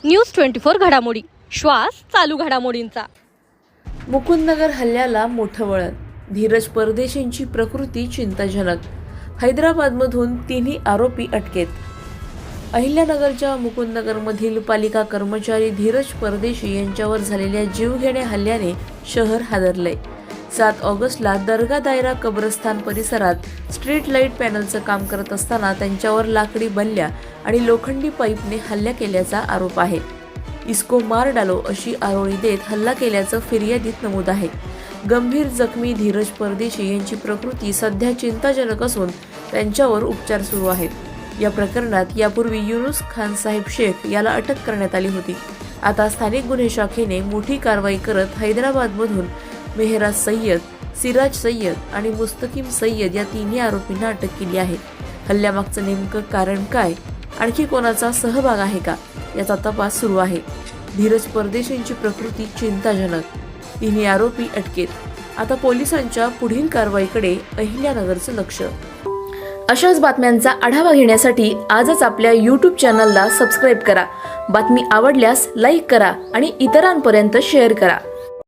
News 24 घडामोडी, श्वास चालू घडामोडींचा। मुकुंदनगर हल्ल्याला मोठं वळण, धीरज परदेशींची प्रकृती चिंताजनक। हैदराबादमधून तिन्ही आरोपी अटकेत। अहिल्यानगरच्या मुकुंदनगरमधील पालिका कर्मचारी धीरज परदेशी यांच्यावर झालेल्या जीवघेण्या हल्ल्याने शहर हादरलंय। 7 ऑगस्टला दर्गा दायरा कब्रस्तान परिसरात स्ट्रीट लाईट पॅनलचं काम करत असताना त्यांच्यावर लाकडी बल्ल्या आणि लोखंडी पाईपने हल्ला केल्याचा आरोप आहे। इसको मार डालो अशी आरोळी देत हल्ला केल्याचं फिर्यादीत नमूद आहे। गंभीर जखमी धीरज परदेशी यांची प्रकृती सध्या चिंताजनक असून त्यांच्यावर उपचार सुरू आहेत। या प्रकरणात यापूर्वी युनुस खान साहेब शेख याला अटक करण्यात आली होती। आता स्थानिक गुन्हे शाखेने मोठी कारवाई करत हैदराबादमधून मेहराज सय्यद, सिराज सय्यद आणि मुस्तकीम सय्यद या तिन्ही आरोपींना अटक केली आहे। हल्ल्यामागचं नेमकं कारण काय, आणखी कोणाचा सहभाग आहे का, याचा तपास सुरू आहे। धीरज परदेशींची प्रकृती चिंताजनक, तिन्ही आरोपी अटकेत। आता पोलिसांच्या पुढील कारवाईकडे अहिल्यानगरचं लक्ष। अशाच बातम्यांचा आढावा घेण्यासाठी आजच आपल्या YouTube चॅनलला सबस्क्राईब करा। बातमी आवडल्यास लाईक करा आणि इतरांपर्यंत शेअर करा।